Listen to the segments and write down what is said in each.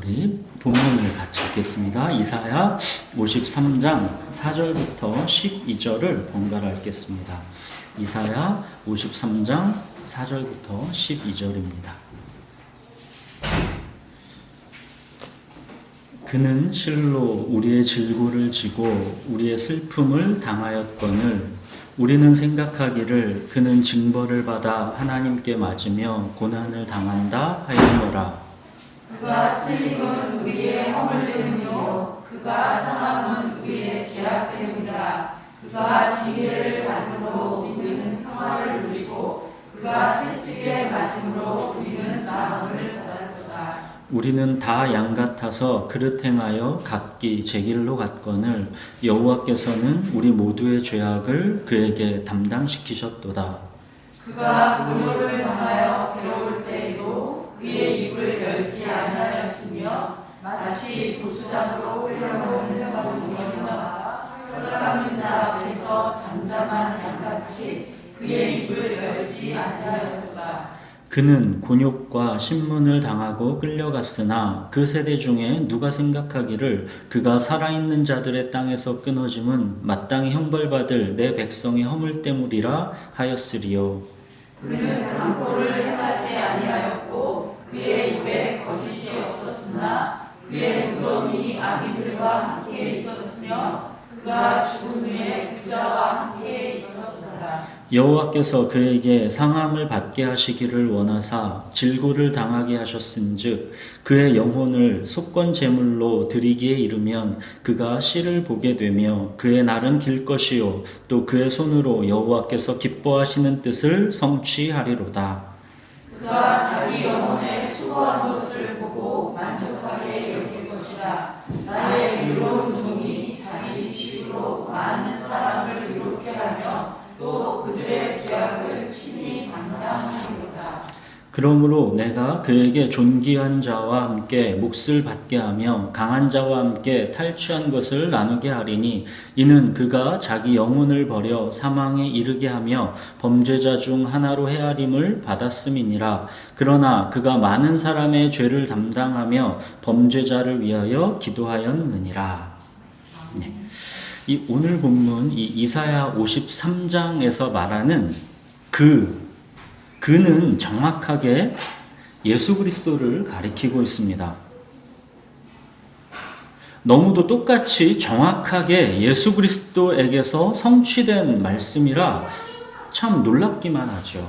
우리 본문을 같이 읽겠습니다. 이사야 53장 4절부터 12절을 번갈아 읽겠습니다. 이사야 53장 4절부터 12절입니다. 그는 실로 우리의 질고를 지고 우리의 슬픔을 당하였거늘 우리는 생각하기를 그는 징벌을 받아 하나님께 맞으며 고난을 당한다 하였노라. 그가 찔림은 우리의 허물 때문이요 그가 상함은 우리의 죄악 때문이라. 그가 징계를 받음으로 우리는 평화를 누리고 그가 채찍에 맞음으로 우리는 나음을 받았도다. 우리는 다 양 같아서 그릇 행하여 각기 제 길로 갔거늘 여호와께서는 우리 모두의 죄악을 그에게 담당시키셨도다. 그가 모욕을 당하여 괴로울 때에도 그의 입을 열지 아니하였으며 마치 도수장으로 흘려놓은 가문이었나마다 혈감는 자 앞에서 잠잠한 양같이 그의 입을 열지 아니하였도다. 그는 곤욕과 신문을 당하고 끌려갔으나 그 세대 중에 누가 생각하기를 그가 살아있는 자들의 땅에서 끊어짐은 마땅히 형벌받을 내 백성의 허물 때문이라 하였으리요. 그는 강포를 행하지 아니하였고 그의 입에 거짓이 없었으나 그의 무덤이 악인들과 함께 있었으며 그가 죽은 후에 부자와 함께 있었더라. 여호와께서 그에게 상함을 받게 하시기를 원하사 질고를 당하게 하셨은즉 그의 영혼을 속건 제물로 드리기에 이르면 그가 씨를 보게 되며 그의 날은 길 것이요 또 그의 손으로 여호와께서 기뻐하시는 뜻을 성취하리로다. 그가 자기 영혼의 수고한 것을 보고 만족하게 여길 것이라. 나의 의로운 종이 자기 지식으로 많은 사람을 의롭게 하며 또 그들의 죄악을 친히 감당하리로다. 그러므로 내가 그에게 존귀한 자와 함께 몫을 받게 하며 강한 자와 함께 탈취한 것을 나누게 하리니 이는 그가 자기 영혼을 버려 사망에 이르게 하며 범죄자 중 하나로 헤아림을 받았음이니라. 그러나 그가 많은 사람의 죄를 담당하며 범죄자를 위하여 기도하였느니라. 네. 이 오늘 본문 이 이사야 53장에서 말하는 그는 정확하게 예수 그리스도를 가리키고 있습니다. 너무도 똑같이 정확하게 예수 그리스도에게서 성취된 말씀이라 참 놀랍기만 하죠.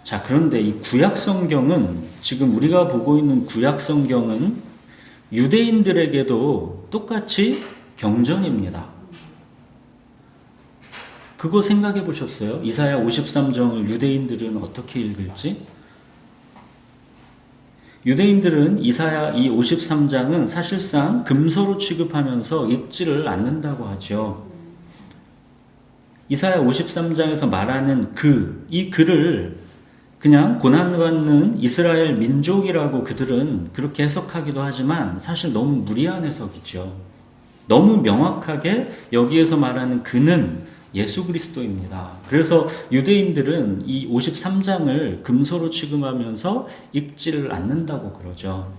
자, 그런데 이 구약 성경은 지금 우리가 보고 있는 구약 성경은 유대인들에게도 똑같이 경전입니다. 그거 생각해 보셨어요? 이사야 53장을 유대인들은 어떻게 읽을지? 유대인들은 이사야 이 53장은 사실상 금서로 취급하면서 읽지를 않는다고 하죠. 이사야 53장에서 말하는 이 글을 그냥 고난받는 이스라엘 민족이라고 그들은 그렇게 해석하기도 하지만 사실 너무 무리한 해석이죠. 너무 명확하게 여기에서 말하는 그는 예수 그리스도입니다. 그래서 유대인들은 이 53장을 금소로 취급하면서 읽지를 않는다고 그러죠.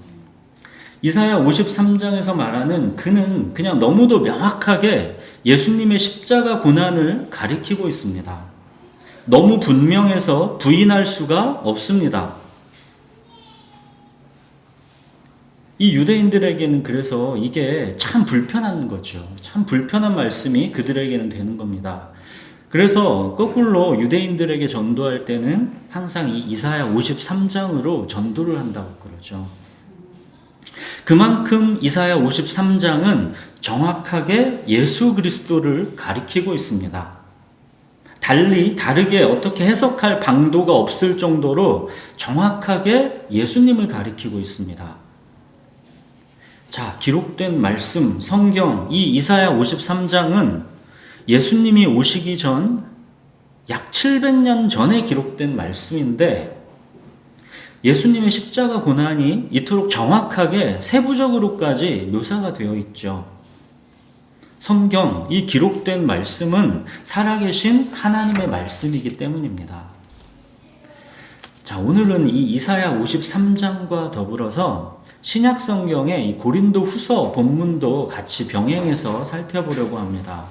이사야 53장에서 말하는 그는 그냥 너무도 명확하게 예수님의 십자가 고난을 가리키고 있습니다. 너무 분명해서 부인할 수가 없습니다. 이 유대인들에게는 그래서 이게 참 불편한 거죠. 참 불편한 말씀이 그들에게는 되는 겁니다. 그래서 거꾸로 유대인들에게 전도할 때는 항상 이 이사야 53장으로 전도를 한다고 그러죠. 그만큼 이사야 53장은 정확하게 예수 그리스도를 가리키고 있습니다. 다르게 어떻게 해석할 방도가 없을 정도로 정확하게 예수님을 가리키고 있습니다. 자, 기록된 말씀, 성경, 이 이사야 53장은 예수님이 오시기 전 약 700년 전에 기록된 말씀인데 예수님의 십자가 고난이 이토록 정확하게 세부적으로까지 묘사가 되어 있죠. 성경, 이 기록된 말씀은 살아계신 하나님의 말씀이기 때문입니다. 자, 오늘은 이 이사야 53장과 더불어서 신약 성경의 이 고린도 후서 본문도 같이 병행해서 살펴보려고 합니다.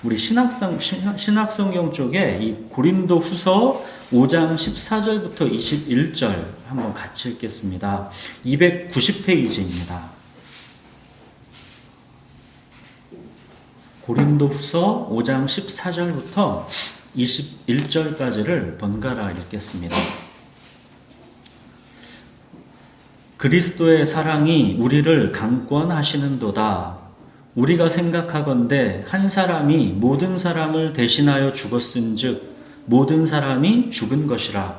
우리 신약 성경 쪽에 이 고린도 후서 5장 14절부터 21절 한번 같이 읽겠습니다. 290페이지입니다. 고린도 후서 5장 14절부터 21절까지를 번갈아 읽겠습니다. 그리스도의 사랑이 우리를 강권하시는도다. 우리가 생각하건대 한 사람이 모든 사람을 대신하여 죽었은즉 모든 사람이 죽은 것이라.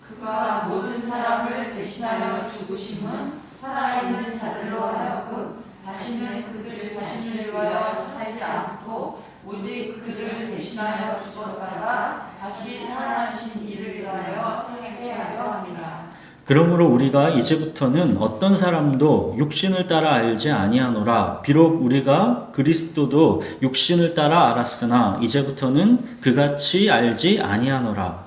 그가 모든 사람을 대신하여 죽으심은 살아있는 자들로 하여금 다시는 그들 자신을 위하여 살지 않고 오직 그들을 대신하여 죽었다가 다시 살아나신 이를 위하여 살게 하려 함이라. 그러므로 우리가 이제부터는 어떤 사람도 육신을 따라 알지 아니하노라. 비록 우리가 그리스도도 육신을 따라 알았으나 이제부터는 그같이 알지 아니하노라.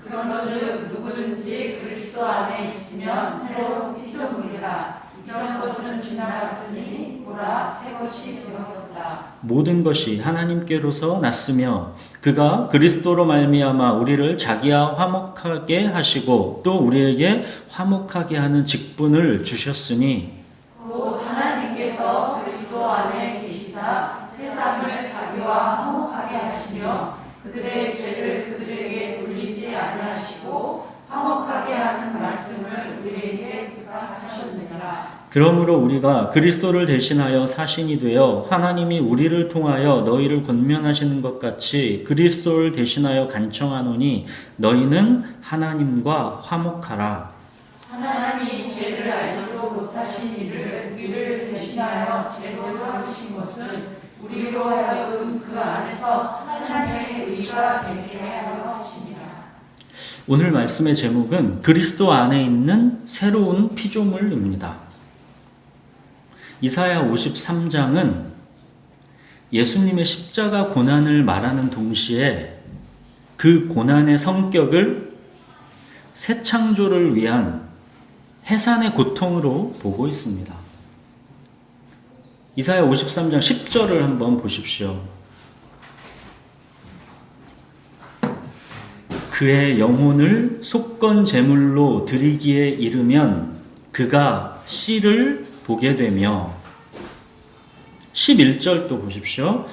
그런즉 누구든지 그리스도 안에 있으면 새로운 피조물이라. 이전 것은 지나갔으니 보라 새 것이 되었다. 모든 것이 하나님께로서 났으며 그가 그리스도로 말미암아 우리를 자기와 화목하게 하시고 또 우리에게 화목하게 하는 직분을 주셨으니 곧 하나님께서 그리스도 안에 계시사 세상을 자기와 화목하게 하시며 그들의 죄를 그들에게 돌리지 아니하시고 화목하게 하는 말씀을 우리에게 부탁하셨느니라. 그러므로 우리가 그리스도를 대신하여 사신이 되어 하나님이 우리를 통하여 너희를 권면하시는 것 같이 그리스도를 대신하여 간청하노니 너희는 하나님과 화목하라. 하나님이 죄를 알지도 못하신 이를 우리를 대신하여 죄로 삼으신 것은 우리로 하여금 그 안에서 하나님의 의가 되게 하려 하십니다. 오늘 말씀의 제목은 그리스도 안에 있는 새로운 피조물입니다. 이사야 53장은 예수님의 십자가 고난을 말하는 동시에 그 고난의 성격을 새 창조를 위한 해산의 고통으로 보고 있습니다. 이사야 53장 10절을 한번 보십시오. 그의 영혼을 속건 제물로 드리기에 이르면 그가 씨를 보게 되며 11절도 보십시오.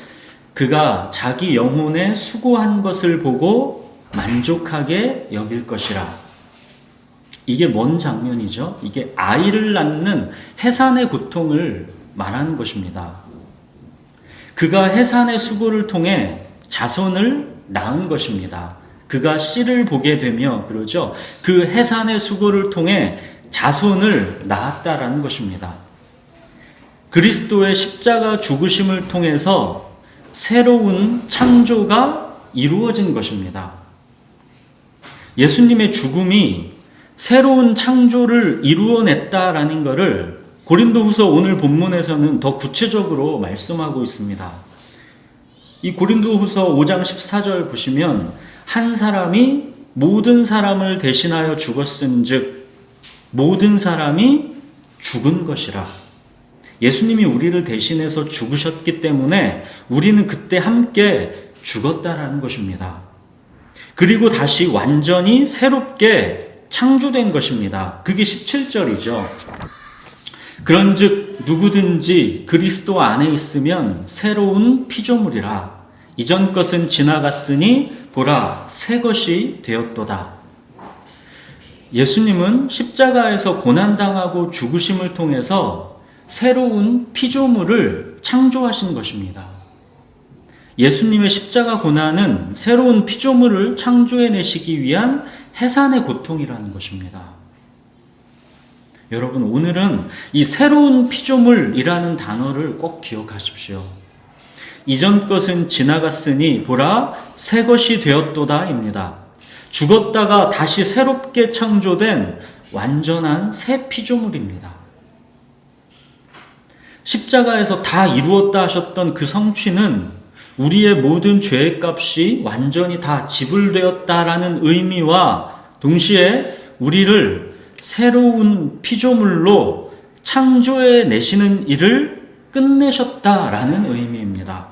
그가 자기 영혼에 수고한 것을 보고 만족하게 여길 것이라. 이게 뭔 장면이죠? 이게 아이를 낳는 해산의 고통을 말하는 것입니다. 그가 해산의 수고를 통해 자손을 낳은 것입니다. 그가 씨를 보게 되며 그러죠. 그 해산의 수고를 통해 자손을 낳았다라는 것입니다. 그리스도의 십자가 죽으심을 통해서 새로운 창조가 이루어진 것입니다. 예수님의 죽음이 새로운 창조를 이루어냈다라는 것을 고린도후서 오늘 본문에서는 더 구체적으로 말씀하고 있습니다. 이 고린도후서 5장 14절 보시면 한 사람이 모든 사람을 대신하여 죽었은즉 모든 사람이 죽은 것이라. 예수님이 우리를 대신해서 죽으셨기 때문에 우리는 그때 함께 죽었다라는 것입니다. 그리고 다시 완전히 새롭게 창조된 것입니다. 그게 17절이죠. 그런즉 누구든지 그리스도 안에 있으면 새로운 피조물이라. 이전 것은 지나갔으니 보라 새 것이 되었도다. 예수님은 십자가에서 고난당하고 죽으심을 통해서 새로운 피조물을 창조하신 것입니다. 예수님의 십자가 고난은 새로운 피조물을 창조해내시기 위한 해산의 고통이라는 것입니다. 여러분, 오늘은 이 새로운 피조물이라는 단어를 꼭 기억하십시오. 이전 것은 지나갔으니 보라 새 것이 되었도다입니다. 죽었다가 다시 새롭게 창조된 완전한 새 피조물입니다. 십자가에서 다 이루었다 하셨던 그 성취는 우리의 모든 죄의 값이 완전히 다 지불되었다라는 의미와 동시에 우리를 새로운 피조물로 창조해 내시는 일을 끝내셨다라는 의미입니다.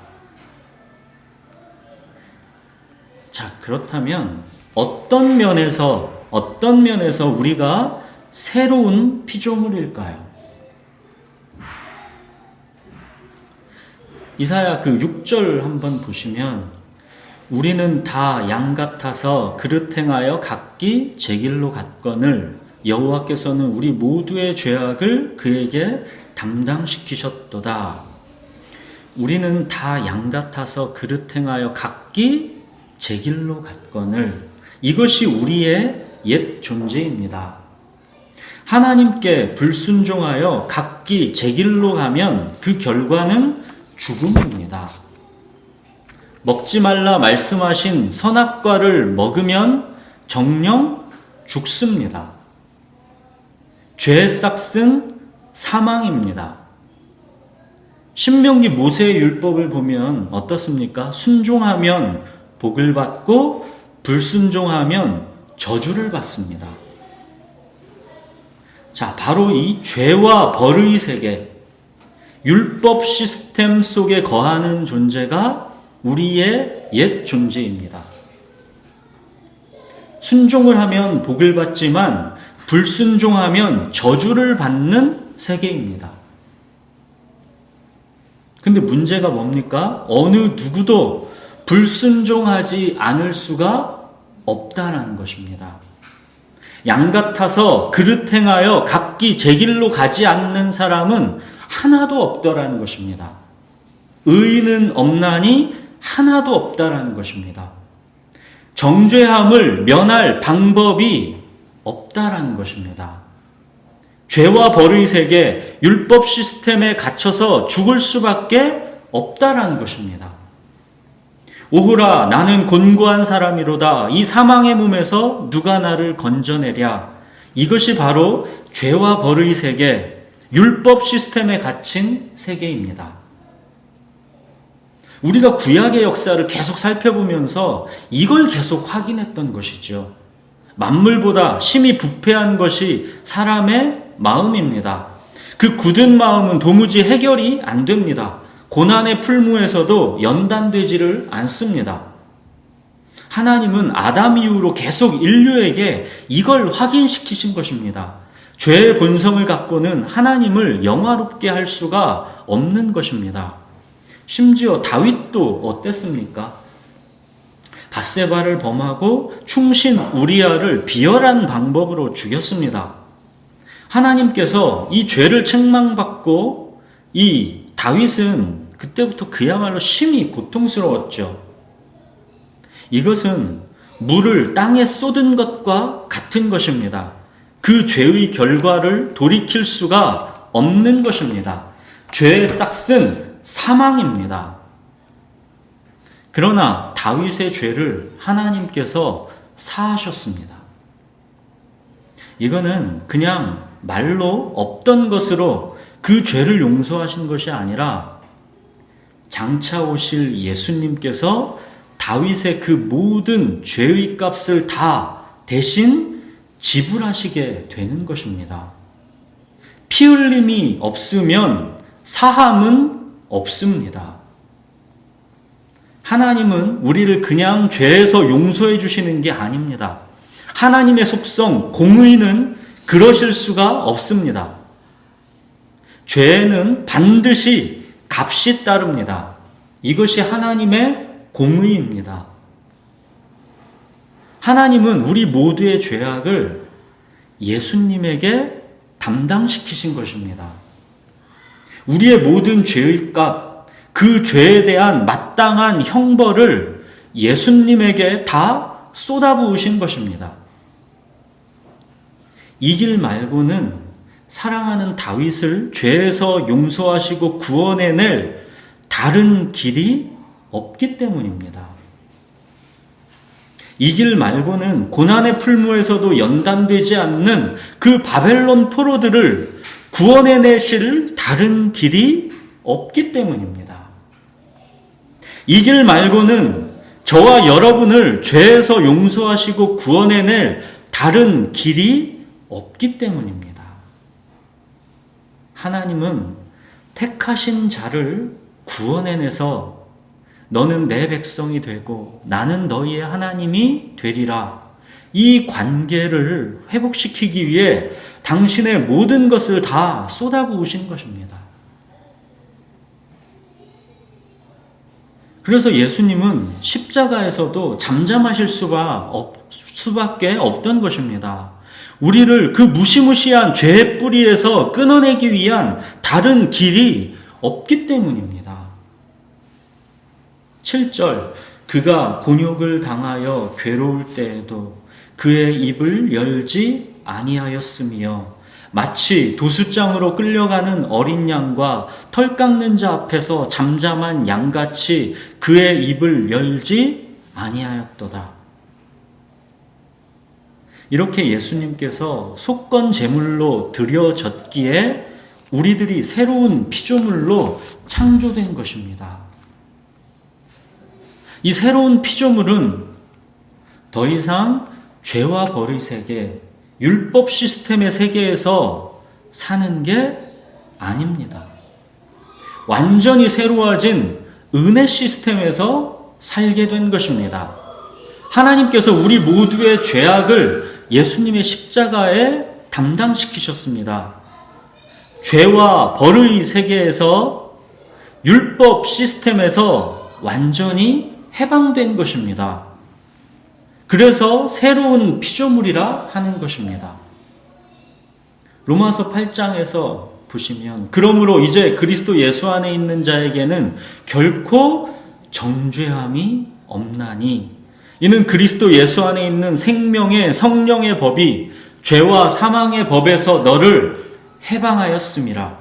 자, 그렇다면 어떤 면에서 우리가 새로운 피조물일까요? 이사야 그 6절 한번 보시면 우리는 다 양 같아서 그릇 행하여 각기 제 길로 갔거늘 여호와께서는 우리 모두의 죄악을 그에게 담당시키셨도다. 우리는 다 양 같아서 그릇 행하여 각기 제 길로 갔거늘 이것이 우리의 옛 존재입니다. 하나님께 불순종하여 각기 제 길로 가면 그 결과는 죽음입니다. 먹지 말라 말씀하신 선악과를 먹으면 정녕 죽습니다. 죄의 싹은 사망입니다. 신명기 모세의 율법을 보면 어떻습니까? 순종하면 복을 받고 불순종하면 저주를 받습니다. 자, 바로 이 죄와 벌의 세계, 율법 시스템 속에 거하는 존재가 우리의 옛 존재입니다. 순종을 하면 복을 받지만 불순종하면 저주를 받는 세계입니다. 근데 문제가 뭡니까? 어느 누구도 불순종하지 않을 수가 없다라는 것입니다. 양 같아서 그릇 행하여 각기 제 길로 가지 않는 사람은 하나도 없더라는 것입니다. 의인은 없나니 하나도 없다라는 것입니다. 정죄함을 면할 방법이 없다라는 것입니다. 죄와 벌의 세계, 율법 시스템에 갇혀서 죽을 수밖에 없다라는 것입니다. 오호라 나는 곤고한 사람이로다. 이 사망의 몸에서 누가 나를 건져내랴. 이것이 바로 죄와 벌의 세계, 율법 시스템에 갇힌 세계입니다. 우리가 구약의 역사를 계속 살펴보면서 이걸 계속 확인했던 것이죠. 만물보다 심히 부패한 것이 사람의 마음입니다. 그 굳은 마음은 도무지 해결이 안 됩니다. 고난의 풀무에서도 연단되지를 않습니다. 하나님은 아담 이후로 계속 인류에게 이걸 확인시키신 것입니다. 죄의 본성을 갖고는 하나님을 영화롭게 할 수가 없는 것입니다. 심지어 다윗도 어땠습니까? 밧세바를 범하고 충신 우리아를 비열한 방법으로 죽였습니다. 하나님께서 이 죄를 책망받고 이 다윗은 그때부터 그야말로 심히 고통스러웠죠. 이것은 물을 땅에 쏟은 것과 같은 것입니다. 그 죄의 결과를 돌이킬 수가 없는 것입니다. 죄의 싹은 사망입니다. 그러나 다윗의 죄를 하나님께서 사하셨습니다. 이거는 그냥 말로 없던 것으로 그 죄를 용서하신 것이 아니라 장차 오실 예수님께서 다윗의 그 모든 죄의 값을 다 대신 지불하시게 되는 것입니다. 피 흘림이 없으면 사함은 없습니다. 하나님은 우리를 그냥 죄에서 용서해 주시는 게 아닙니다. 하나님의 속성, 공의는 그러실 수가 없습니다. 죄에는 반드시 값이 따릅니다. 이것이 하나님의 공의입니다. 하나님은 우리 모두의 죄악을 예수님에게 담당시키신 것입니다. 우리의 모든 죄의 값, 그 죄에 대한 마땅한 형벌을 예수님에게 다 쏟아부으신 것입니다. 이 길 말고는 사랑하는 다윗을 죄에서 용서하시고 구원해낼 다른 길이 없기 때문입니다. 이 길 말고는 고난의 풀무에서도 연단되지 않는 그 바벨론 포로들을 구원해내실 다른 길이 없기 때문입니다. 이 길 말고는 저와 여러분을 죄에서 용서하시고 구원해낼 다른 길이 없기 때문입니다. 하나님은 택하신 자를 구원해내서 너는 내 백성이 되고 나는 너희의 하나님이 되리라. 이 관계를 회복시키기 위해 당신의 모든 것을 다 쏟아부으신 것입니다. 그래서 예수님은 십자가에서도 잠잠하실 수밖에 없던 것입니다. 우리를 그 무시무시한 죄의 뿌리에서 끊어내기 위한 다른 길이 없기 때문입니다. 7절, 그가 곤욕을 당하여 괴로울 때에도 그의 입을 열지 아니하였으며 마치 도수장으로 끌려가는 어린 양과 털 깎는 자 앞에서 잠잠한 양같이 그의 입을 열지 아니하였도다. 이렇게 예수님께서 속건 제물로 드려졌기에 우리들이 새로운 피조물로 창조된 것입니다. 이 새로운 피조물은 더 이상 죄와 벌의 세계, 율법 시스템의 세계에서 사는 게 아닙니다. 완전히 새로워진 은혜 시스템에서 살게 된 것입니다. 하나님께서 우리 모두의 죄악을 예수님의 십자가에 담당시키셨습니다. 죄와 벌의 세계에서 율법 시스템에서 완전히 해방된 것입니다. 그래서 새로운 피조물이라 하는 것입니다. 로마서 8장에서 보시면 그러므로 이제 그리스도 예수 안에 있는 자에게는 결코 정죄함이 없나니 이는 그리스도 예수 안에 있는 생명의 성령의 법이 죄와 사망의 법에서 너를 해방하였음이라.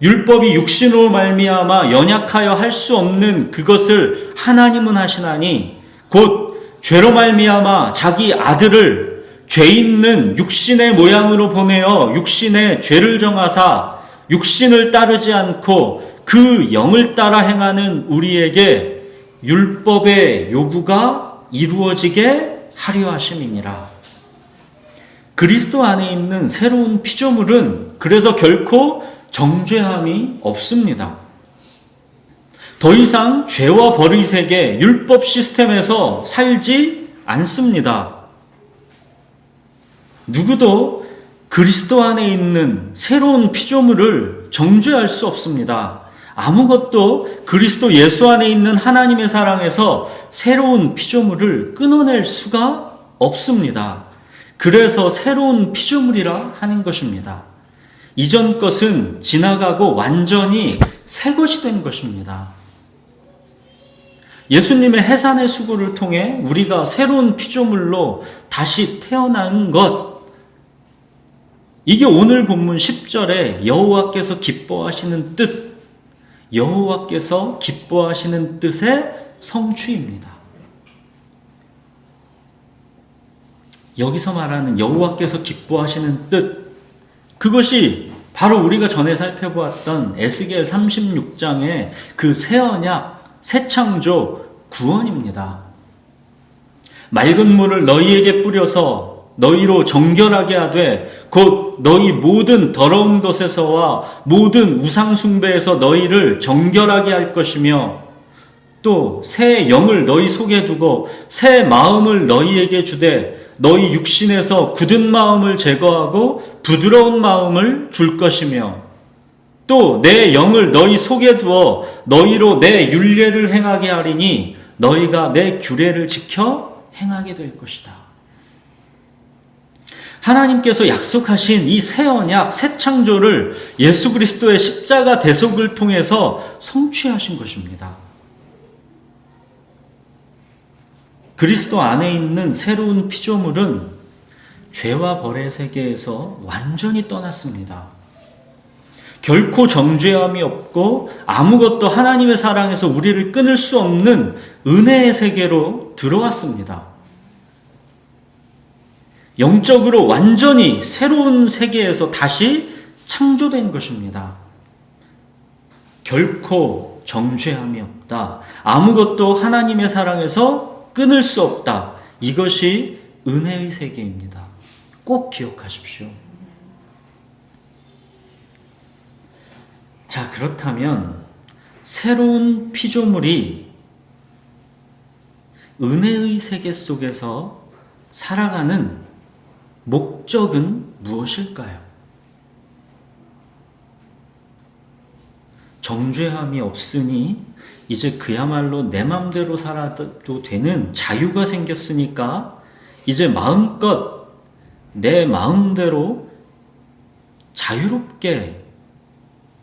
율법이 육신으로 말미암아 연약하여 할 수 없는 그것을 하나님은 하시나니 곧 죄로 말미암아 자기 아들을 죄 있는 육신의 모양으로 보내어 육신의 죄를 정하사 육신을 따르지 않고 그 영을 따라 행하는 우리에게 율법의 요구가 이루어지게 하려 하심이니라. 그리스도 안에 있는 새로운 피조물은 그래서 결코 정죄함이 없습니다. 더 이상 죄와 벌의 세계, 율법 시스템에서 살지 않습니다. 누구도 그리스도 안에 있는 새로운 피조물을 정죄할 수 없습니다. 아무것도 그리스도 예수 안에 있는 하나님의 사랑에서 새로운 피조물을 끊어낼 수가 없습니다. 그래서 새로운 피조물이라 하는 것입니다. 이전 것은 지나가고 완전히 새 것이 된 것입니다. 예수님의 해산의 수고를 통해 우리가 새로운 피조물로 다시 태어난 것, 이게 오늘 본문 10절에 여호와께서 기뻐하시는 뜻, 여호와께서 기뻐하시는 뜻의 성취입니다. 여기서 말하는 여호와께서 기뻐하시는 뜻, 그것이 바로 우리가 전에 살펴보았던 에스겔 36장의 그 새 언약, 새 창조, 구원입니다. 맑은 물을 너희에게 뿌려서 너희로 정결하게 하되 곧 너희 모든 더러운 것에서와 모든 우상 숭배에서 너희를 정결하게 할 것이며 또 새 영을 너희 속에 두고 새 마음을 너희에게 주되 너희 육신에서 굳은 마음을 제거하고 부드러운 마음을 줄 것이며 또 내 영을 너희 속에 두어 너희로 내 율례를 행하게 하리니 너희가 내 규례를 지켜 행하게 될 것이다. 하나님께서 약속하신 이 새 언약, 새 창조를 예수 그리스도의 십자가 대속을 통해서 성취하신 것입니다. 그리스도 안에 있는 새로운 피조물은 죄와 벌의 세계에서 완전히 떠났습니다. 결코 정죄함이 없고 아무것도 하나님의 사랑에서 우리를 끊을 수 없는 은혜의 세계로 들어왔습니다. 영적으로 완전히 새로운 세계에서 다시 창조된 것입니다. 결코 정죄함이 없다. 아무것도 하나님의 사랑에서 끊을 수 없다. 이것이 은혜의 세계입니다. 꼭 기억하십시오. 자, 그렇다면 새로운 피조물이 은혜의 세계 속에서 살아가는 목적은 무엇일까요? 정죄함이 없으니 이제 그야말로 내 맘대로 살아도 되는 자유가 생겼으니까 이제 마음껏 내 마음대로 자유롭게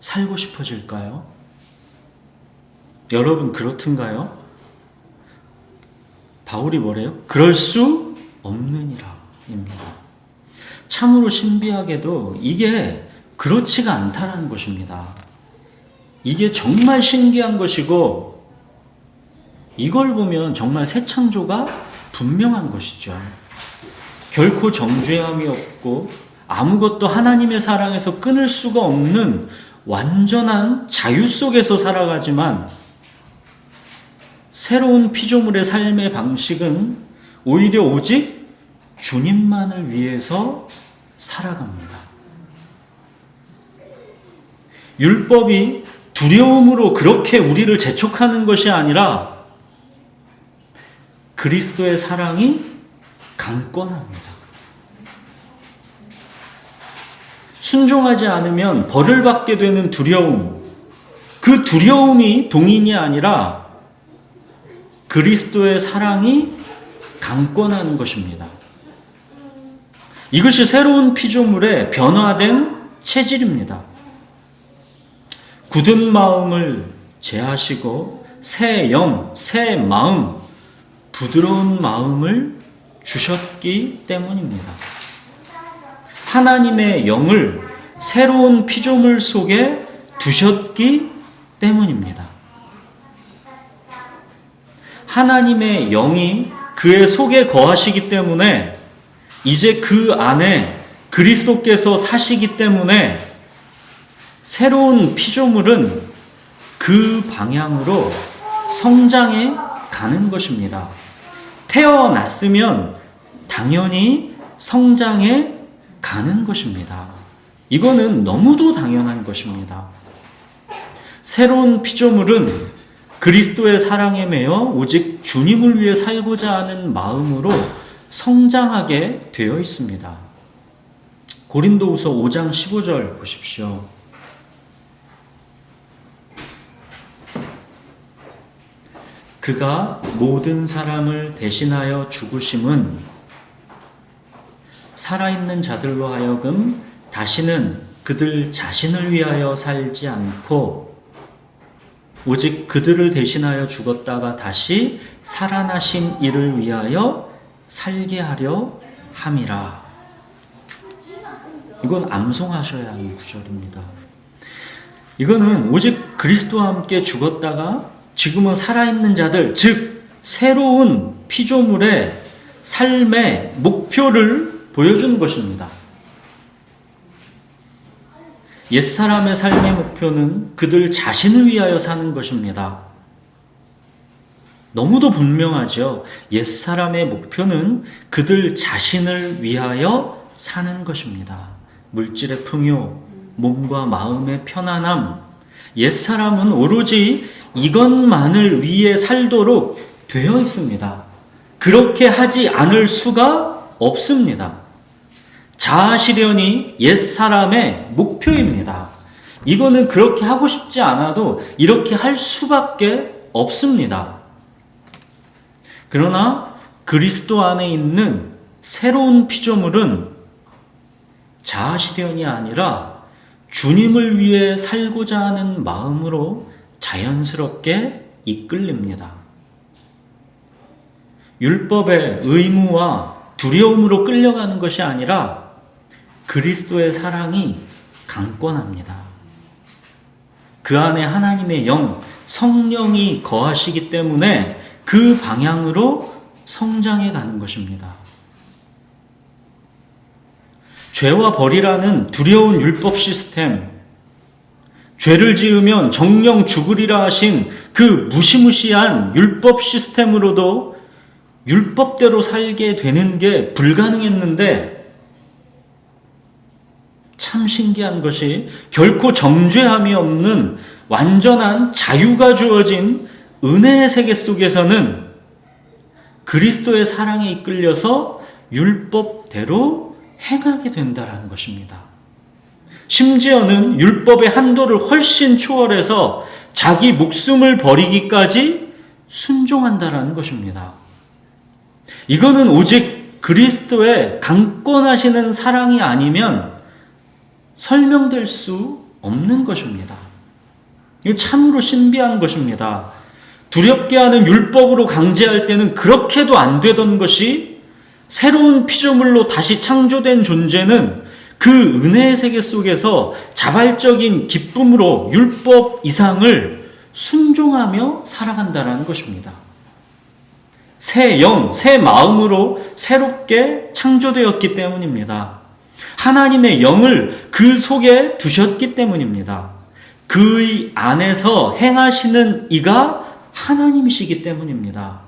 살고 싶어질까요? 여러분 그렇든가요? 바울이 뭐래요? 그럴 수 없느니라 입니다. 참으로 신비하게도 이게 그렇지가 않다는 것입니다. 이게 정말 신기한 것이고 이걸 보면 정말 새 창조가 분명한 것이죠. 결코 정죄함이 없고 아무것도 하나님의 사랑에서 끊을 수가 없는 완전한 자유 속에서 살아가지만 새로운 피조물의 삶의 방식은 오히려 오직 주님만을 위해서 살아갑니다. 율법이 두려움으로 그렇게 우리를 재촉하는 것이 아니라 그리스도의 사랑이 강권합니다. 순종하지 않으면 벌을 받게 되는 두려움, 그 두려움이 동인이 아니라 그리스도의 사랑이 강권하는 것입니다. 이것이 새로운 피조물의 변화된 체질입니다. 굳은 마음을 제하시고 새 영, 새 마음, 부드러운 마음을 주셨기 때문입니다. 하나님의 영을 새로운 피조물 속에 두셨기 때문입니다. 하나님의 영이 그의 속에 거하시기 때문에 이제 그 안에 그리스도께서 사시기 때문에 새로운 피조물은 그 방향으로 성장해 가는 것입니다. 태어났으면 당연히 성장해 가는 것입니다. 이거는 너무도 당연한 것입니다. 새로운 피조물은 그리스도의 사랑에 매여 오직 주님을 위해 살고자 하는 마음으로 성장하게 되어 있습니다. 고린도후서 5장 15절 보십시오. 그가 모든 사람을 대신하여 죽으심은 살아있는 자들로 하여금 다시는 그들 자신을 위하여 살지 않고 오직 그들을 대신하여 죽었다가 다시 살아나신 이를 위하여 살게 하려 함이라. 이건 암송하셔야 하는 구절입니다. 이거는 오직 그리스도와 함께 죽었다가 지금은 살아있는 자들, 즉 새로운 피조물의 삶의 목표를 보여주는 것입니다. 옛사람의 삶의 목표는 그들 자신을 위하여 사는 것입니다. 너무도 분명하죠. 옛사람의 목표는 그들 자신을 위하여 사는 것입니다. 물질의 풍요, 몸과 마음의 편안함, 옛사람은 오로지 이것만을 위해 살도록 되어 있습니다. 그렇게 하지 않을 수가 없습니다. 자아실현이 옛사람의 목표입니다. 이거는 그렇게 하고 싶지 않아도 이렇게 할 수밖에 없습니다. 그러나 그리스도 안에 있는 새로운 피조물은 자아실현이 아니라 주님을 위해 살고자 하는 마음으로 자연스럽게 이끌립니다. 율법의 의무와 두려움으로 끌려가는 것이 아니라 그리스도의 사랑이 강권합니다. 그 안에 하나님의 영, 성령이 거하시기 때문에 그 방향으로 성장해 가는 것입니다. 죄와 벌이라는 두려운 율법 시스템, 죄를 지으면 정령 죽으리라 하신 그 무시무시한 율법 시스템으로도 율법대로 살게 되는 게 불가능했는데 참 신기한 것이 결코 정죄함이 없는 완전한 자유가 주어진 은혜의 세계 속에서는 그리스도의 사랑에 이끌려서 율법대로 행하게 된다는 것입니다. 심지어는 율법의 한도를 훨씬 초월해서 자기 목숨을 버리기까지 순종한다는 것입니다. 이거는 오직 그리스도의 강권하시는 사랑이 아니면 설명될 수 없는 것입니다. 이거 참으로 신비한 것입니다. 두렵게 하는 율법으로 강제할 때는 그렇게도 안 되던 것이 새로운 피조물로 다시 창조된 존재는 그 은혜의 세계 속에서 자발적인 기쁨으로 율법 이상을 순종하며 살아간다는 것입니다. 새 영, 새 마음으로 새롭게 창조되었기 때문입니다. 하나님의 영을 그 속에 두셨기 때문입니다. 그의 안에서 행하시는 이가 하나님이시기 때문입니다.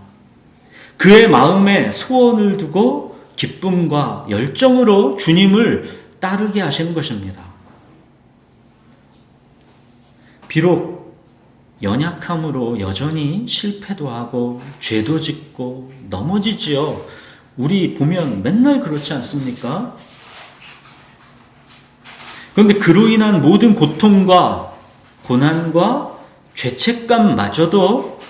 그의 마음에 소원을 두고 기쁨과 열정으로 주님을 따르게 하시는 것입니다. 비록 연약함으로 여전히 실패도 하고 죄도 짓고 넘어지지요. 우리 보면 맨날 그렇지 않습니까? 그런데 그로 인한 모든 고통과 고난과 죄책감마저도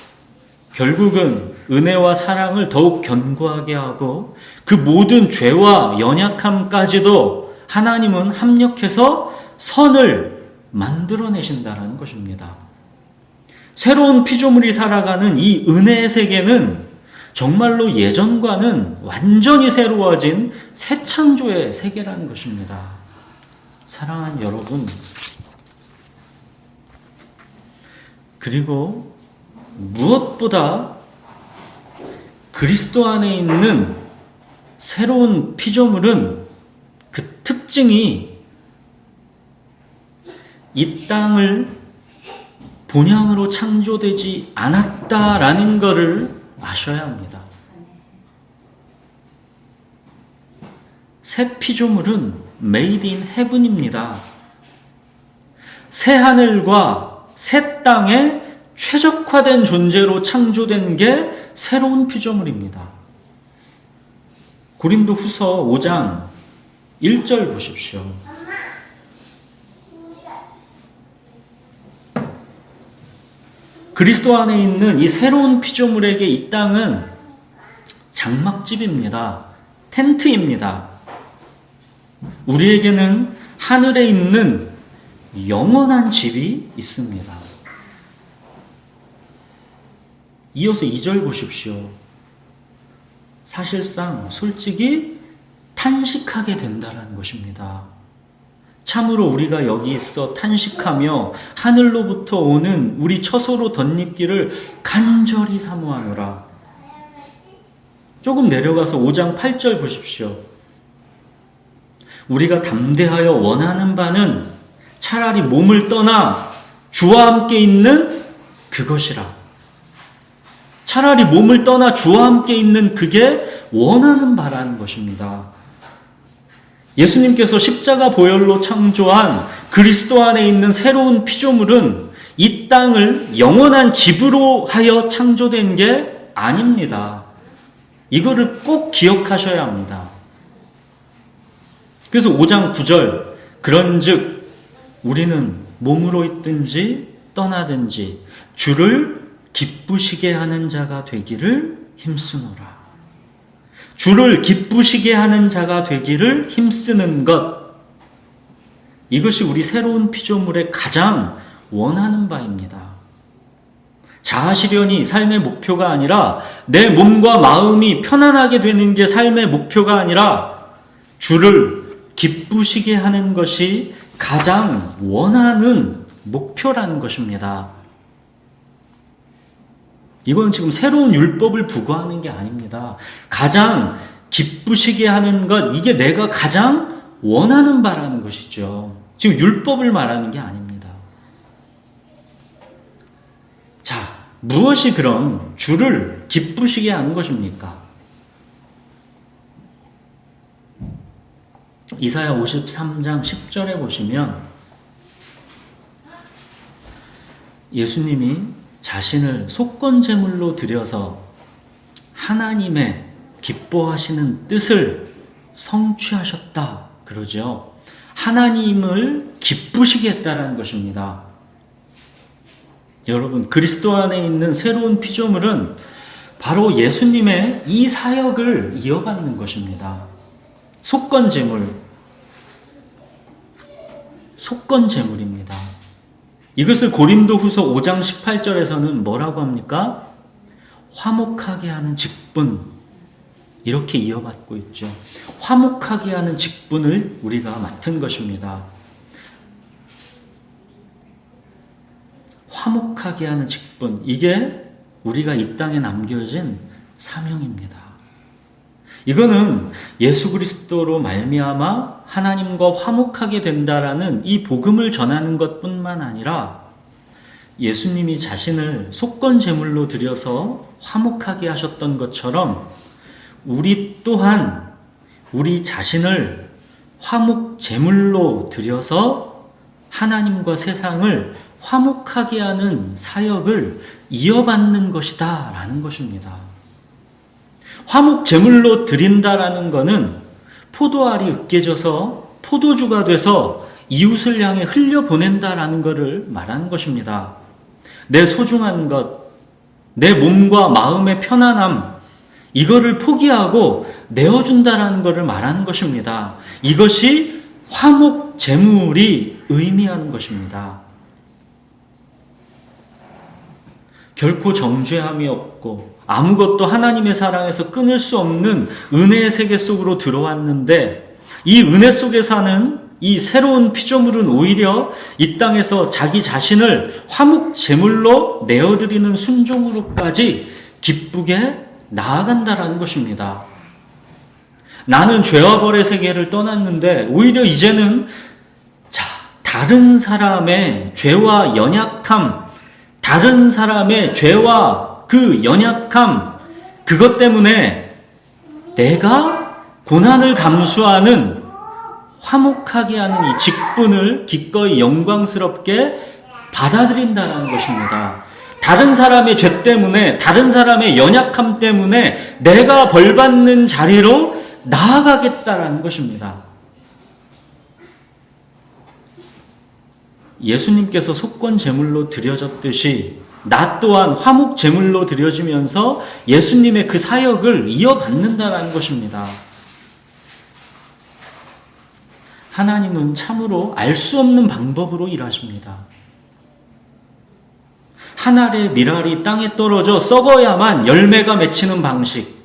결국은 은혜와 사랑을 더욱 견고하게 하고 그 모든 죄와 연약함까지도 하나님은 합력해서 선을 만들어내신다는 것입니다. 새로운 피조물이 살아가는 이 은혜의 세계는 정말로 예전과는 완전히 새로워진 새 창조의 세계라는 것입니다. 사랑하는 여러분, 그리고 무엇보다 그리스도 안에 있는 새로운 피조물은 그 특징이 이 땅을 본향으로 창조되지 않았다라는 것을 아셔야 합니다. 새 피조물은 made in heaven입니다. 새 하늘과 새 땅에 최적화된 존재로 창조된 게 새로운 피조물입니다. 고린도 후서 5장 1절 보십시오. 그리스도 안에 있는 이 새로운 피조물에게 이 땅은 장막집입니다. 텐트입니다. 우리에게는 하늘에 있는 영원한 집이 있습니다. 이어서 2절 보십시오. 사실상 솔직히 탄식하게 된다는 것입니다. 참으로 우리가 여기 있어 탄식하며 하늘로부터 오는 우리 처소로 덧입기를 간절히 사모하노라. 조금 내려가서 5장 8절 보십시오. 우리가 담대하여 원하는 바는 차라리 몸을 떠나 주와 함께 있는 그것이라. 차라리 몸을 떠나 주와 함께 있는 그게 원하는 바라는 것입니다. 예수님께서 십자가 보혈로 창조한 그리스도 안에 있는 새로운 피조물은 이 땅을 영원한 집으로 하여 창조된 게 아닙니다. 이거를 꼭 기억하셔야 합니다. 그래서 5장 9절 그런즉 우리는 몸으로 있든지 떠나든지 주를 기쁘시게 하는 자가 되기를 힘쓰노라. 주를 기쁘시게 하는 자가 되기를 힘쓰는 것, 이것이 우리 새로운 피조물의 가장 원하는 바입니다. 자아실현이 삶의 목표가 아니라 내 몸과 마음이 편안하게 되는 게 삶의 목표가 아니라 주를 기쁘시게 하는 것이 가장 원하는 목표라는 것입니다. 이건 지금 새로운 율법을 부과하는 게 아닙니다. 가장 기쁘시게 하는 것, 이게 내가 가장 원하는 바라는 것이죠. 지금 율법을 말하는 게 아닙니다. 자, 무엇이 그럼 주를 기쁘시게 하는 것입니까? 이사야 53장 10절에 보시면 예수님이 자신을 속건제물로 드려서 하나님의 기뻐하시는 뜻을 성취하셨다 그러죠. 하나님을 기쁘시게 했다라는 것입니다. 여러분, 그리스도 안에 있는 새로운 피조물은 바로 예수님의 이 사역을 이어받는 것입니다. 속건제물입니다. 이것을 고린도후서 5장 18절에서는 뭐라고 합니까? 화목하게 하는 직분, 이렇게 이어받고 있죠. 화목하게 하는 직분을 우리가 맡은 것입니다. 화목하게 하는 직분, 이게 우리가 이 땅에 남겨진 사명입니다. 이거는 예수 그리스도로 말미암아 하나님과 화목하게 된다라는 이 복음을 전하는 것뿐만 아니라 예수님이 자신을 속건제물로 드려서 화목하게 하셨던 것처럼 우리 또한 우리 자신을 화목제물로 드려서 하나님과 세상을 화목하게 하는 사역을 이어받는 것이다 라는 것입니다. 화목제물로 드린다라는 것은 포도알이 으깨져서 포도주가 돼서 이웃을 향해 흘려보낸다라는 것을 말하는 것입니다. 내 소중한 것, 내 몸과 마음의 편안함, 이거를 포기하고 내어준다라는 것을 말하는 것입니다. 이것이 화목제물이 의미하는 것입니다. 결코 정죄함이 없고 아무것도 하나님의 사랑에서 끊을 수 없는 은혜의 세계 속으로 들어왔는데 이 은혜 속에 사는 이 새로운 피조물은 오히려 이 땅에서 자기 자신을 화목제물로 내어드리는 순종으로까지 기쁘게 나아간다라는 것입니다. 나는 죄와 벌의 세계를 떠났는데 오히려 이제는 다른 사람의 죄와 연약함, 다른 사람의 죄와 그 연약함, 그것 때문에 내가 고난을 감수하는 화목하게 하는 이 직분을 기꺼이 영광스럽게 받아들인다는 것입니다. 다른 사람의 죄 때문에, 다른 사람의 연약함 때문에 내가 벌받는 자리로 나아가겠다라는 것입니다. 예수님께서 속건제물로 드려졌듯이 나 또한 화목제물로 드려지면서 예수님의 그 사역을 이어받는다라는 것입니다. 하나님은 참으로 알 수 없는 방법으로 일하십니다. 한 알의 밀알이 땅에 떨어져 썩어야만 열매가 맺히는 방식.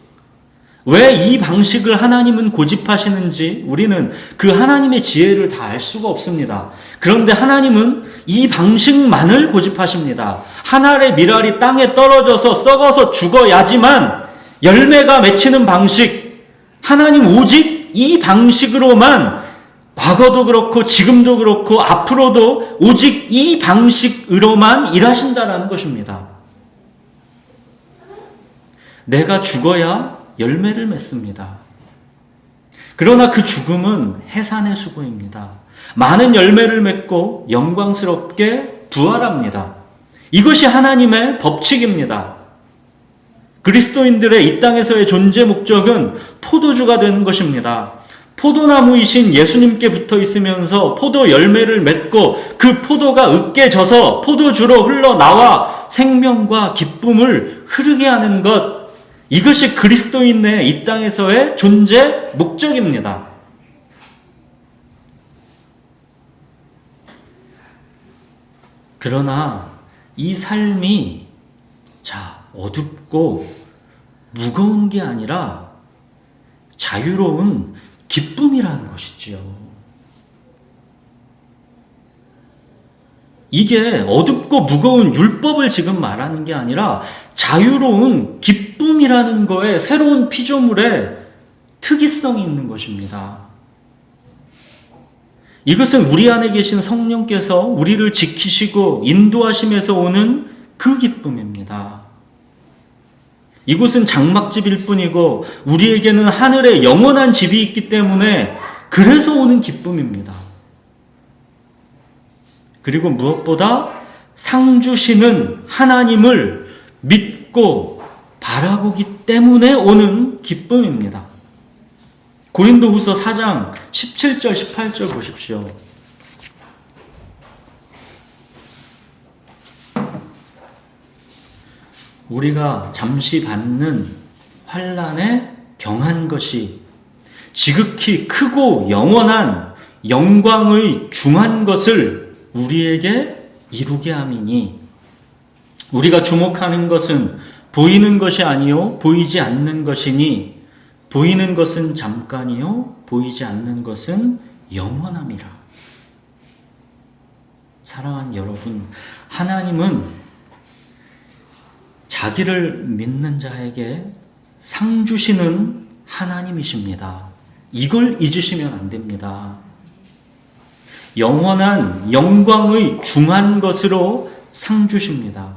왜 이 방식을 하나님은 고집하시는지 우리는 그 하나님의 지혜를 다 알 수가 없습니다. 그런데 하나님은 이 방식만을 고집하십니다. 한 알의 밀알이 땅에 떨어져서 썩어서 죽어야지만 열매가 맺히는 방식. 하나님 오직 이 방식으로만, 과거도 그렇고 지금도 그렇고 앞으로도 오직 이 방식으로만 일하신다라는 것입니다. 내가 죽어야 열매를 맺습니다. 그러나 그 죽음은 해산의 수고입니다. 많은 열매를 맺고 영광스럽게 부활합니다. 이것이 하나님의 법칙입니다. 그리스도인들의 이 땅에서의 존재 목적은 포도주가 되는 것입니다. 포도나무이신 예수님께 붙어 있으면서 포도 열매를 맺고 그 포도가 으깨져서 포도주로 흘러나와 생명과 기쁨을 흐르게 하는 것, 이것이 그리스도인의 이 땅에서의 존재 목적입니다. 그러나 이 삶이 어둡고 무거운 게 아니라 자유로운 기쁨이라는 것이지요. 이게 어둡고 무거운 율법을 지금 말하는 게 아니라 자유로운 기쁨이라는 거에 새로운 피조물의 특이성이 있는 것입니다. 이것은 우리 안에 계신 성령께서 우리를 지키시고 인도하심에서 오는 그 기쁨입니다. 이곳은 장막집일 뿐이고 우리에게는 하늘에 영원한 집이 있기 때문에 그래서 오는 기쁨입니다. 그리고 무엇보다 상 주시는 하나님을 믿고 바라보기 때문에 오는 기쁨입니다. 고린도후서 4장 17절 18절 보십시오. 우리가 잠시 받는 환난에 경한 것이 지극히 크고 영원한 영광의 중한 것을 우리에게 이루게 함이니, 우리가 주목하는 것은 보이는 것이 아니요 보이지 않는 것이니 보이는 것은 잠깐이요 보이지 않는 것은 영원함이라. 사랑하는 여러분, 하나님은 자기를 믿는 자에게 상 주시는 하나님이십니다. 이걸 잊으시면 안 됩니다. 영원한 영광의 중한 것으로 상 주십니다.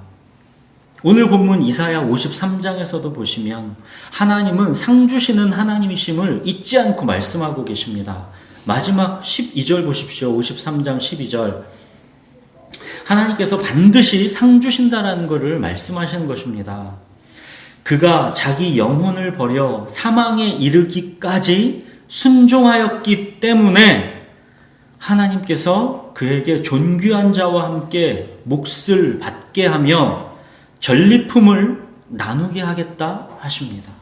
오늘 본문 이사야 53장에서도 보시면 하나님은 상 주시는 하나님이심을 잊지 않고 말씀하고 계십니다. 마지막 12절 보십시오. 53장 12절. 하나님께서 반드시 상 주신다라는 것을 말씀하시는 것입니다. 그가 자기 영혼을 버려 사망에 이르기까지 순종하였기 때문에 하나님께서 그에게 존귀한 자와 함께 몫을 받게 하며 전리품을 나누게 하겠다 하십니다.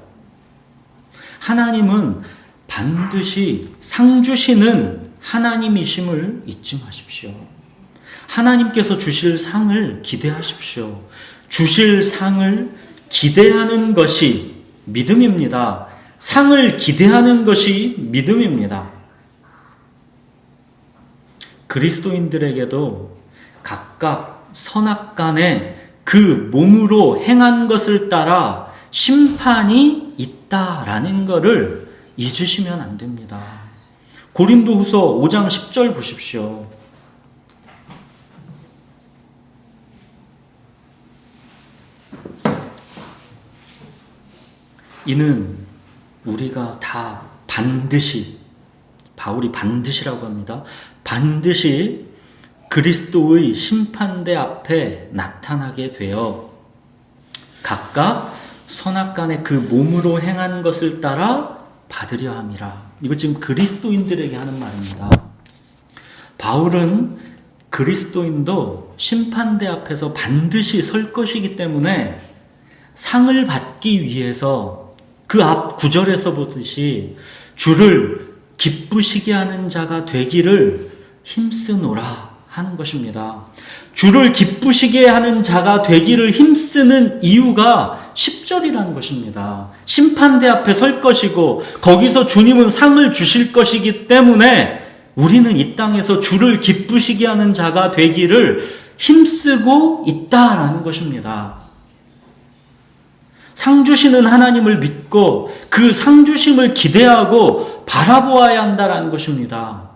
하나님은 반드시 상 주시는 하나님이심을 잊지 마십시오. 하나님께서 주실 상을 기대하십시오. 주실 상을 기대하는 것이 믿음입니다. 상을 기대하는 것이 믿음입니다. 그리스도인들에게도 각각 선악간에 그 몸으로 행한 것을 따라 심판이 있다라는 것을 잊으시면 안 됩니다. 고린도후서 5장 10절 보십시오. 이는 우리가 다 반드시, 바울이 반드시라고 합니다. 반드시 그리스도의 심판대 앞에 나타나게 되어 각각 선악간에 그 몸으로 행한 것을 따라 받으려 함이라. 이거 지금 그리스도인들에게 하는 말입니다. 바울은 그리스도인도 심판대 앞에서 반드시 설 것이기 때문에 상을 받기 위해서 그 앞 구절에서 보듯이 주를 기쁘시게 하는 자가 되기를 힘쓰노라 하는 것입니다. 주를 기쁘시게 하는 자가 되기를 힘쓰는 이유가 10절이라는 것입니다. 심판대 앞에 설 것이고 거기서 주님은 상을 주실 것이기 때문에 우리는 이 땅에서 주를 기쁘시게 하는 자가 되기를 힘쓰고 있다라는 것입니다. 상 주시는 하나님을 믿고 그 상 주심을 기대하고 바라보아야 한다라는 것입니다.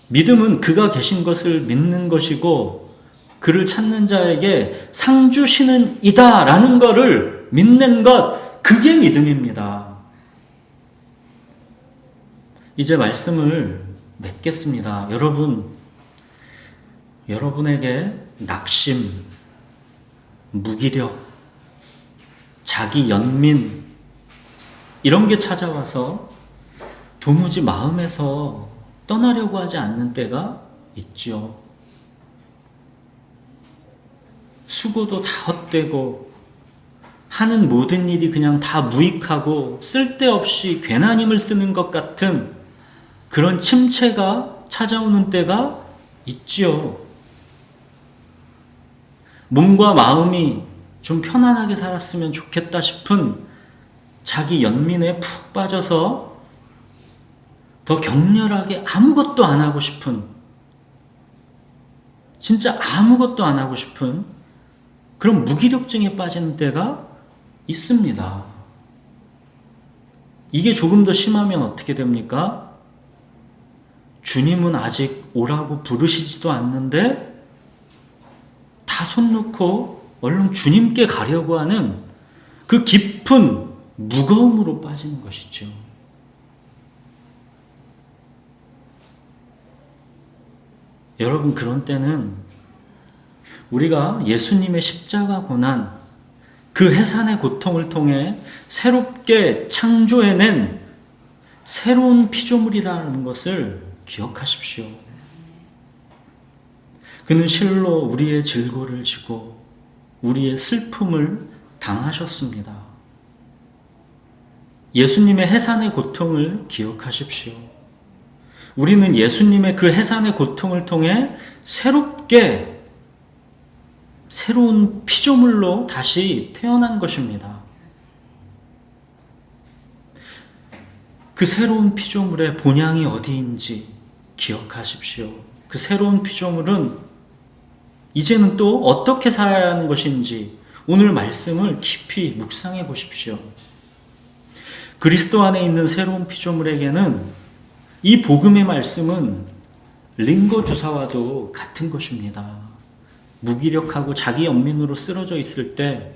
믿음은 그가 계신 것을 믿는 것이고 그를 찾는 자에게 상 주시는 이다라는 것을 믿는 것, 그게 믿음입니다. 이제 말씀을 맺겠습니다. 여러분에게 낙심, 무기력, 자기 연민 이런 게 찾아와서 도무지 마음에서 떠나려고 하지 않는 때가 있죠. 수고도 다 헛되고 하는 모든 일이 그냥 다 무익하고 쓸데없이 괜한 힘을 쓰는 것 같은 그런 침체가 찾아오는 때가 있지요. 몸과 마음이 좀 편안하게 살았으면 좋겠다 싶은 자기 연민에 푹 빠져서 더 격렬하게 아무것도 안 하고 싶은, 진짜 아무것도 안 하고 싶은 그런 무기력증에 빠지는 때가 있습니다. 이게 조금 더 심하면 어떻게 됩니까? 주님은 아직 오라고 부르시지도 않는데 다 손 놓고 얼른 주님께 가려고 하는 그 깊은 무거움으로 빠지는 것이죠. 여러분, 그런 때는 우리가 예수님의 십자가 고난, 그 해산의 고통을 통해 새롭게 창조해낸 새로운 피조물이라는 것을 기억하십시오. 그는 실로 우리의 질고를 지고 우리의 슬픔을 당하셨습니다. 예수님의 해산의 고통을 기억하십시오. 우리는 예수님의 그 해산의 고통을 통해 새롭게 새로운 피조물로 다시 태어난 것입니다. 그 새로운 피조물의 본향이 어디인지 기억하십시오. 그 새로운 피조물은 이제는 또 어떻게 살아야 하는 것인지 오늘 말씀을 깊이 묵상해 보십시오. 그리스도 안에 있는 새로운 피조물에게는 이 복음의 말씀은 링거 주사와도 같은 것입니다. 무기력하고 자기 연민으로 쓰러져 있을 때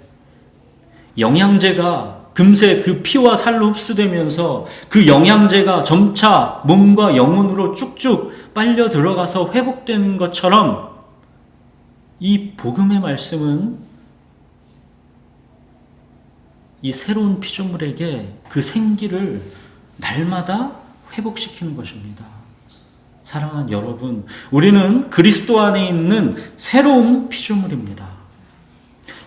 영양제가 금세 그 피와 살로 흡수되면서 그 영양제가 점차 몸과 영혼으로 쭉쭉 빨려 들어가서 회복되는 것처럼 이 복음의 말씀은 이 새로운 피조물에게 그 생기를 날마다 회복시키는 것입니다. 사랑하는 여러분, 우리는 그리스도 안에 있는 새로운 피조물입니다.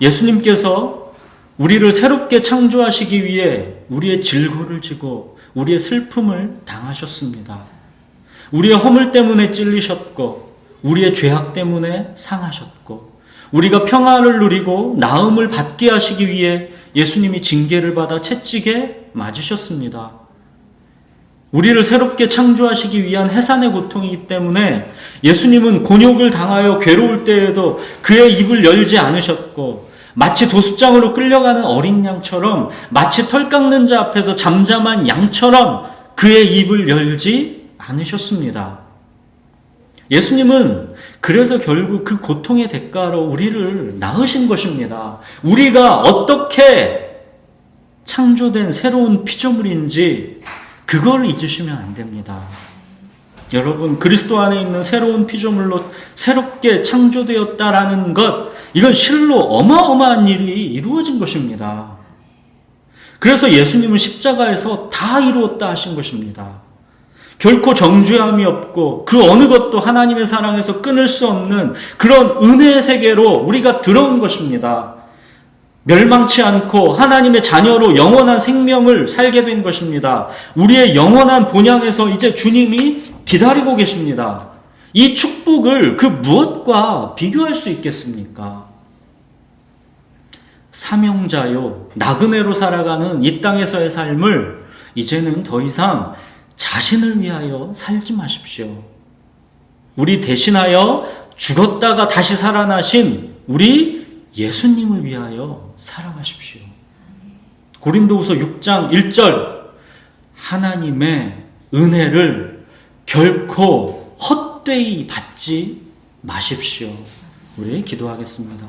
예수님께서 우리를 새롭게 창조하시기 위해 우리의 질고를 지고 우리의 슬픔을 당하셨습니다. 우리의 허물 때문에 찔리셨고 우리의 죄악 때문에 상하셨고 우리가 평안을 누리고 나음을 받게 하시기 위해 예수님이 징계를 받아 채찍에 맞으셨습니다. 우리를 새롭게 창조하시기 위한 해산의 고통이기 때문에 예수님은 곤욕을 당하여 괴로울 때에도 그의 입을 열지 않으셨고 마치 도수장으로 끌려가는 어린 양처럼 마치 털 깎는 자 앞에서 잠잠한 양처럼 그의 입을 열지 않으셨습니다. 예수님은 그래서 결국 그 고통의 대가로 우리를 낳으신 것입니다. 우리가 어떻게 창조된 새로운 피조물인지 그걸 잊으시면 안 됩니다. 여러분, 그리스도 안에 있는 새로운 피조물로 새롭게 창조되었다라는 것, 이건 실로 어마어마한 일이 이루어진 것입니다. 그래서 예수님은 십자가에서 다 이루었다 하신 것입니다. 결코 정죄함이 없고 그 어느 것도 하나님의 사랑에서 끊을 수 없는 그런 은혜의 세계로 우리가 들어온 것입니다. 멸망치 않고 하나님의 자녀로 영원한 생명을 살게 된 것입니다. 우리의 영원한 본향에서 이제 주님이 기다리고 계십니다. 이 축복을 그 무엇과 비교할 수 있겠습니까? 사명자요, 나그네로 살아가는 이 땅에서의 삶을 이제는 더 이상 자신을 위하여 살지 마십시오. 우리 대신하여 죽었다가 다시 살아나신 우리 예수님을 위하여 살아가십시오. 고린도후서 6장 1절, 하나님의 은혜를 결코 헛되이 받지 마십시오. 우리 기도하겠습니다.